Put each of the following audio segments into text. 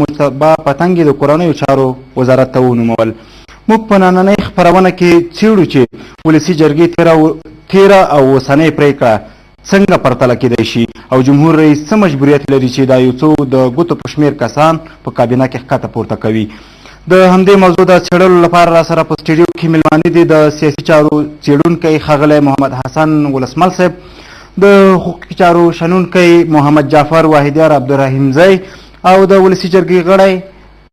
مجتبی پتنګ د کورنیو چارو وزارت ته ونومول. موږ په نننۍ خپرونه کې څېړو چې ولسي جرګې تیره او اوسنۍ پرېکړه څنګه پرتله کېدای شي او جمهور رئیس څه مجبوریت لري چې دا یو څو د ګوتو په شمېر کسان په کابینه کې ښکته پورته کوي. د همدې موضوع د څېړلو لپاره راسره په سټوډیو کې میلمانه دي د سیاسي چارو څېړونکی ښاغلی محمد حسن ولسمل صاحب، د حقوقي چارو شنونکی محمد جعفر واحدیار عبدالرحیمزی او د ولسي جرګې غړی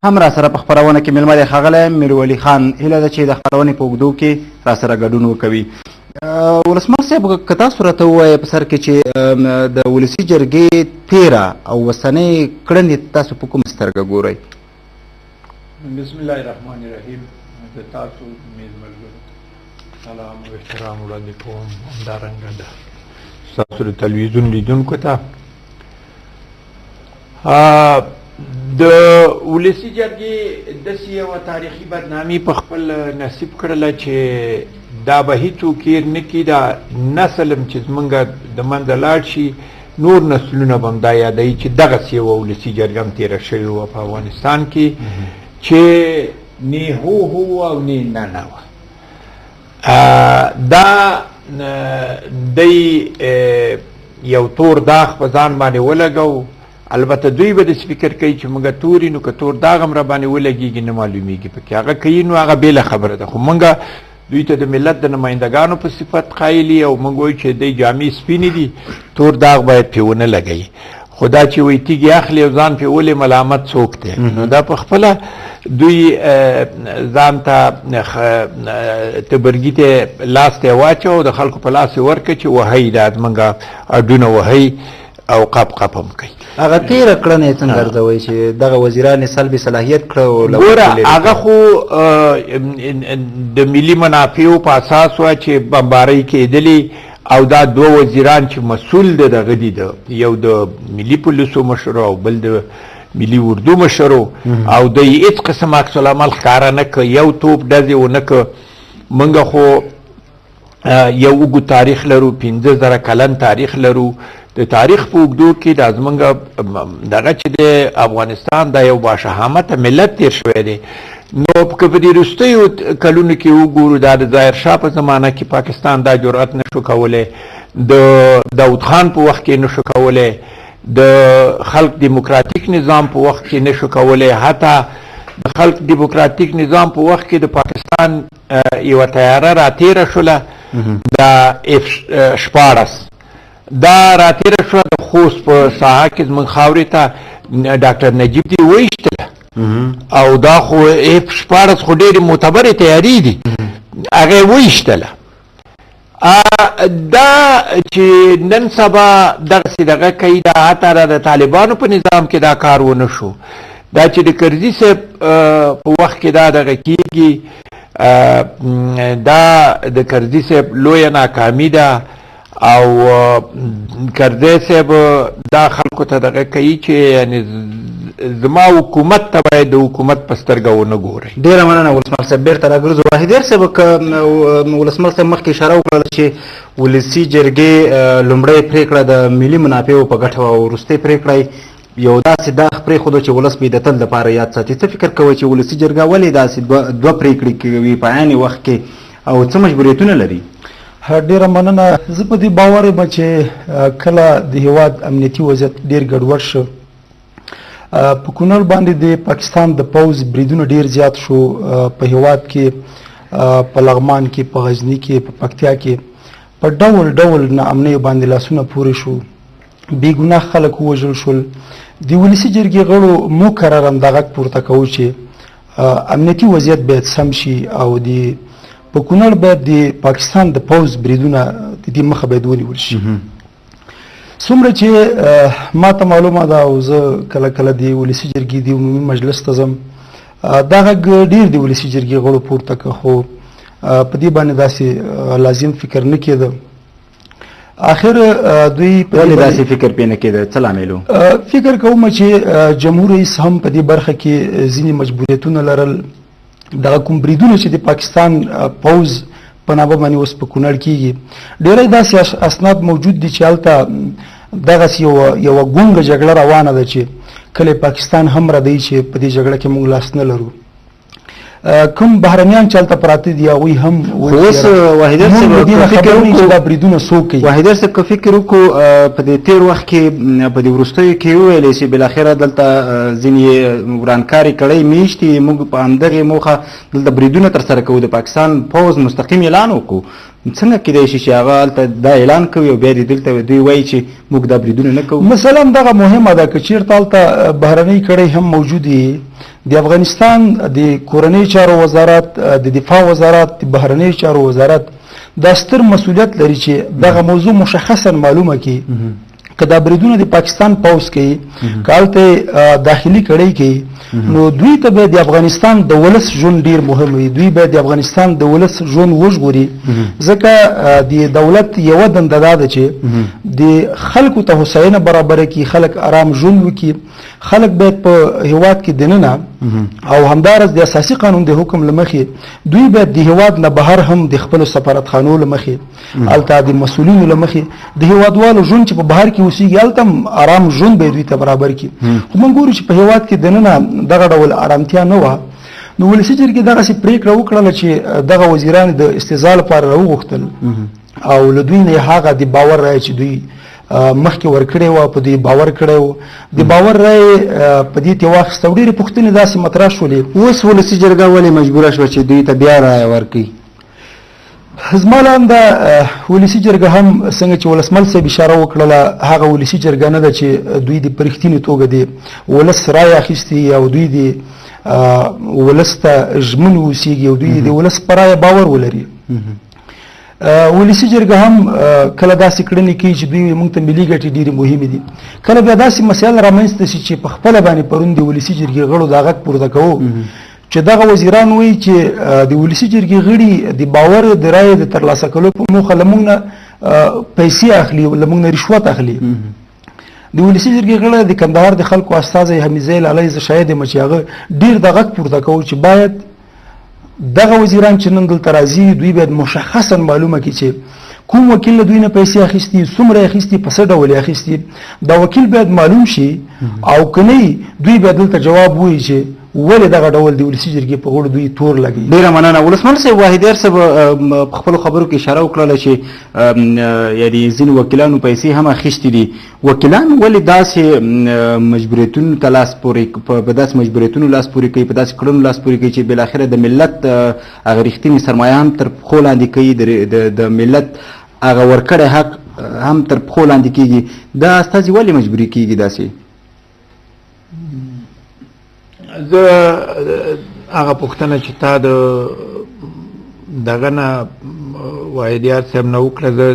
هم راسره په خپرونه کې میلمه دی ښاغلی میرولی خان. هیله ده چې د خپرونې په اوږدو کې راسره ګډون وکوي. ولسمل صاحب که تاسو راته ووایه په سر کې چې د ولسي جرګې تیره او اوسنۍ کړنې تاسو په کوم سترګه ګورئ؟ بسم الله الرحمن الرحیم. د تاسو مېلمنو سلام او احترام وړاندې کوم، همدارنګه د ستاسو د تلویزیون لیدونکو ته. د ولسي جرګې داسې یوه تاریخي بدنامي په خپل نصیب کړله چې دا به هیڅوک هېر نه کړي. دا نسل هم چې زمونږ د منځه لاړ شي، نور نسلونه به هم دا یادوي چې دغسې یوه ولسي جرګه هم تېره شوې وه په افغانستان کې چې نه هو او نه نه وه. دا دی یو تور داغ په ځان باندې ولګو. البته دوی به داسې فکر کوي چې موږ توري نو که تور داغ هم را باندې ولګېږي نه معلومیږي پکې هغه کوي، نو هغه بېله خبره ده. خو موږ دوی ته د ملت د نمایندګانو په صفت قایلي او موږ وایو چې دی جامې سپینې دي، تور داغ باید پرې ونه لګوي. خو دا چې وایي تیږې اخلي او ځان پرې ولې ملامت څوک دی، نو دا په خپله دوی ځان ته تبرګي ته لاس ته یې واچو او د خلکو په لاس یې ورکړه چې وهئ دا زموږ اډونه وهئ او قپ هم کوي. هغه تیره کړنې څنګه ارزوئ چې دغه وزیران یې سلبي صلاحیت کړه او ګوره هغه خو د ملي منافعو په اساس وه چې بمبارۍ کېدلې او دا دوه وزیران چې مسؤل د دغه دي، یو د ملي پولیسو مشر او بل د ملي اردو مشرو، او دوی هېڅ قسم عکس العمل ښکاره نه که، یو توپ ډزې ونه که. موږ خو یو اوږد تاریخ لرو، 15,000 کلن تاریخ لرو. د تاریخ په اوږدو کې دا زموږ دغه چې د افغانستان دا یو باشهامته ملت تېر شوی دی. نو که په دې وروستیو کلونو کې وګورو، دا د ظاهر شاه په زمانه کې پاکستان دا جرأت نه شو کولی، د داود خان په وخت کې نه شو کولی، د خلق دیموکراتیک نظام په وخت کې نه شو کولی، حتی د خلق دیموکراتیک نظام په وخت کې د پاکستان یوه تیاره راتېره شوله، دا F-14 دا راتېره شوه د خوست په ساحه کې زموږ خاورې ته ډاکټر نجیب دې وویشتله، او دا خو F-14 خو ډېرې معتبرې تیارې دي، هغه یې وویشتله. دا چې نن سبا دغسې دغه کوي، دا حتی د طالبانو په نظام کې دا کار ونه شو. دا چې د کرزي صاحب په وخت کې دا دغه کېږي، دا د کرزي صاحب لویه ناکامي ده او کرزي صاحب دا خلکو ته دغه کوي چې یعنې زما حکومت ته باید د حکومت په سترګه ونه ګورئ. ډېره مننه ولسمل صاحب. بېرته راګرځو واحدیار صاحب، که ولسمل صاحب مخکې اشاره وکړله چې ولسي جرګې لومړۍ پرېکړه د ملي منافعو په ګټه وه او وروستۍ پرېکړه یو داسې داغ پرېښودو چې ولس به یې د تل لپاره یاد ساتي. څه فکر کوئ چې ولسي جرګه ولې داسې دوه پرېکړې کوي په عین وخت کې او څه مجبوریتونه لري؟ ډېره مننه. زه په دې باور یم چې کله د هېواد امنیتي وضعیت ډېر ګډوډ شو، په کونړ باندې د پاکستان د پوځ بریدونه ډېر زیات شو، په هېواد کې په لغمان کې، په غزني کې، په پکتیا کې په ډول ډول ناامنیو باندې لاسونه پورې شو، بې ګناه خلک ووژل شول. د ولسي جرګې غړو مکرر هم دا غږ پورته کوو چې امنیتي وضعیت باید سم شي او د په کونړ باید د پاکستان د پوځ بریدونه د دې مخه باید ونیول شي. څومره چې ما ته معلومه ده او زه کله کله د ولسي جرګې د عمومي مجلس ته ځم، دا غږ ډېر د ولسي جرګې غړو پورته که، خو په دې باندې داسې لازم فکر نه کېده. آخر دوی ولې داسې فکر پې نه کېده؟ څه لامل و؟ فکر کوم چې جمهور رئیس هم په دې برخه کې ځینې مجبوریتونه لرل. دغه کوم بریدونه چې د پاکستان پوځ په نامه باندې اوس په کونړ کېږي، ډېری داسې اسناد موجود دي چې هلته دغسې یوه ګونګه جګړه روانه ده چې کله پاکستان هم را دی چې په دې جګړه کې موږ لاس نه لرو. کوم بهرنیان چلته پراته دي هغوی هم اوس واحدر صاحب چې دا بریدونه څوک کوي. واحدر صاحب که فکر وکړو په دې تېر وخت کې په دې وروستیو کې وویلی چې بالاخره دلته ځینې ورانکاري کړۍ میشتي موږ په همدغې موخه دلته بریدونه ترسره کوو د پاکستان پوځ مستقیم اعلان وکړو. څنګه کیدای شي چې هغه هلته دا اعلان کوي او بیا دې دلته دوی وایي چې موږ دا بریدونه نه کوو؟ مثلا دغه مهمه ده که چېرته هلته بهرنۍ کړۍ هم موجودې د افغانستان د کورنۍ چارو وزارت، د دفاع وزارت، د بهرنۍ چارو وزارت دا ستر مسؤلیت لري چې دغه موضوع مشخصا معلومه کړي که دا بریدونه د پاکستان پوځ کوي که هلته داخلي کړۍ کوي نو دوی ته باید د افغانستان د ولس ژوند ډیر مهم وي. دوی باید د افغانستان د ولس ژوند وژغوري ځکه د دولت یوه دنده دا ده چې د خلکو ته هوساینه برابره کړي، خلک آرام ژوند وکړي. خلک باید په هیواد کې دننه او همدارس د اساسي قانون د حکم له مخې دوی باید د هیواد نه بهر هم د خپلو سفارتخانو له مخې هلته د مسؤلینو له مخې د هیوادوالو ژوند چې په بهر کې اوسېږي هلته هم آرام ژوند به دوی ته برابر کړي. خو موږ ګورو چې په هیواد کې دننه دغه ډول آرامتیا نه وه. نو ولسي جرګې دغسې پرېکړه وکړله چې دغه وزیران د استعزا لپاره راوغوښتل او له دوی نه هغه د باور رایه چې دوی مخکې ورکړې وه په دوی باور کړی و د باور رایې په دې ترې واخیسته او ډېرې پوښتنې داسې مطرح شولې. اوس ولسي جرګه ولې مجبوره شوه چې دوی ته بیا رایه ورکړي؟ زما لانده ولسي جرګه هم څنګه چې ولسمل صاحب اشاره وکړله هغه ولسي جرګه نه ده چې دوی د په رښتینې توګه د ولس رایه اخیستې او دوی د ولس ته ژمن اوسېږي او دوی د ولس په رایه باور ولري. ولسي جرګه هم کله داسې کړنې کوي چې دوی موږ ته ملي ګټې ډېرې مهمې دي. کله بیا داسې مسایل رامنځته شي چې په خپله باندې پرون د ولسي جرګې غړو دا غږ پورته کوو چې دغه وزیران وایي چې د ولسي جرګې غړي د باور د رایې د ترلاسه کولو په موخه له موږ نه پیسې اخلي له موږ نه رشوت اخلي. د ولسي جرګې غړی د کندهار د خلکو استازی حمیدزی لالی زه شاید یم چې هغه ډېر د غږ پورته کوو چې باید دغه وزیران چې نن دلته راځي دوی باید مشخصا معلومه کړي چې کوم وکیل له دوی نه پیسې اخیستي، څومره یې اخیستي، په څه ډول یې اخیستي. دا وکیل باید معلوم شي او که نه دوی باید دلته جواب ووایي چې ولې دغه ډول د ولسي جرګې په غړو دوی تور لګوي. ډېره مننه. ولسمل صاحب واحدیار صاحب په خپلو خبرو کې اشاره وکړله چې یعنې ځینې وکیلانو پیسې هم اخیستې دي. وکیلان ولې داسې مجبوریتونو ته لاس پورې په داسې مجبوریتونو لاس پورې کوي، په داسې کړنو لاس پورې کوي چې بالاخره د ملت هغه رښتینې سرمایه هم تر پښو لاندې کوي، د ملت هغه ورکړی حق هم تر پښو لاندې کېږي؟ دا استازي ولې مجبوري کېږي داسې؟ زه هغه پوښتنه چې تا د دغه نه واحدیار صاحب نه وکړه زه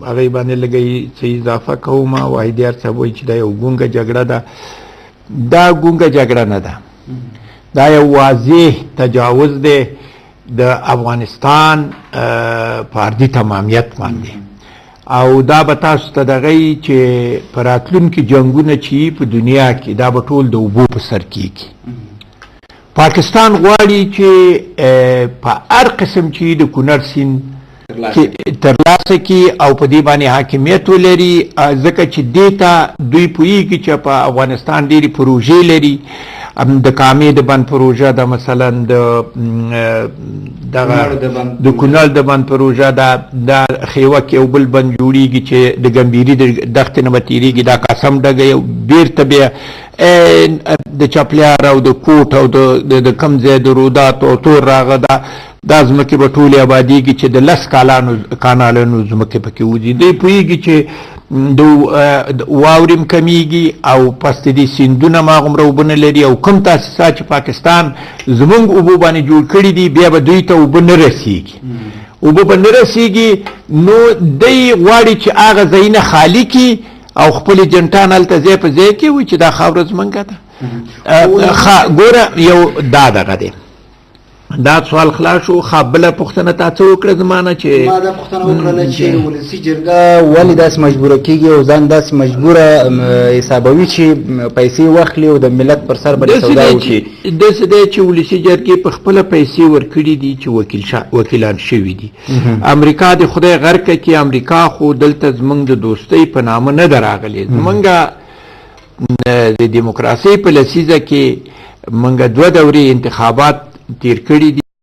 هغې باندې لږه څه اضافه کوم. واحدیار صاحب وایي چې دا یو ګونګه جګړه ده. دا ګونګه جګړه نه ده، دا یو واضح تجاوز دی د افغانستان په ارضي تمامیت باندې او دا به تاسو ته دغه چې په راتلونکي جنګونه چې په دنیا کې دا به ټول د اوبو په سر کېږي. پاکستان غواړي چې په هر قسم چې د کونړ سیند ترلاسه کړي او په دې باندې حاکمیت ولري ځکه چې دې ته دوی پوهېږي چې په افغانستان ډېرې پروژې لري. د کامې د بند پروژه ده، مثلا د کونړ د بند پروژه ده، د خیوه کې یو بل بند جوړېږي چې د ګمبیري د دښتې نه به تېرېږي، دا قسم ډګه یو بېرته بیا د چپلیار او د کوټ او د کم ځای د رودات او تور راغه دا ځمکې به ټولې ابادېږي چې د 10 کانالونو ځمکې پکې وځي. دوی پوهېږي چې د واورې کمیږي او پس د دې سیندونه هماغومره اوبه نه لري او کوم تاسیسات چې پاکستان زموږ اوبو باندې جوړ کړي دي بیا به دوی ته اوبه نه رسېږي. اوبه به نه رسېږي نو دی غواړي چې هغه ځایونه خالي کړي او خپلې جنټان هلته ځای په ځای کې وي چې دا خاوره زموږ ده. ګوره یو دا دغه دی، دا سوال خلاص شو. بله پوښتنه تا څه وکړه زما نه چې ما دا پوښتنه وکړله چې ولسي جرګه ولې داسې مجبوره کېږي او ځان داسې مجبوره حسابوي چې پیسې واخلي او د ملت پر سر باندې سودا وکړي؟ داسې دی چې ولسي جرګې په خپله پیسې ورکړي دي چې وکیلان شوي دي. امریکا د خدای غرقه کې امریکا خو دلته زموږ د دوستۍ په نامه نه ده راغلې. زموږ د دیموکراسۍ په لسیزه کې موږ 2 دورې انتخابات تیر کړي دي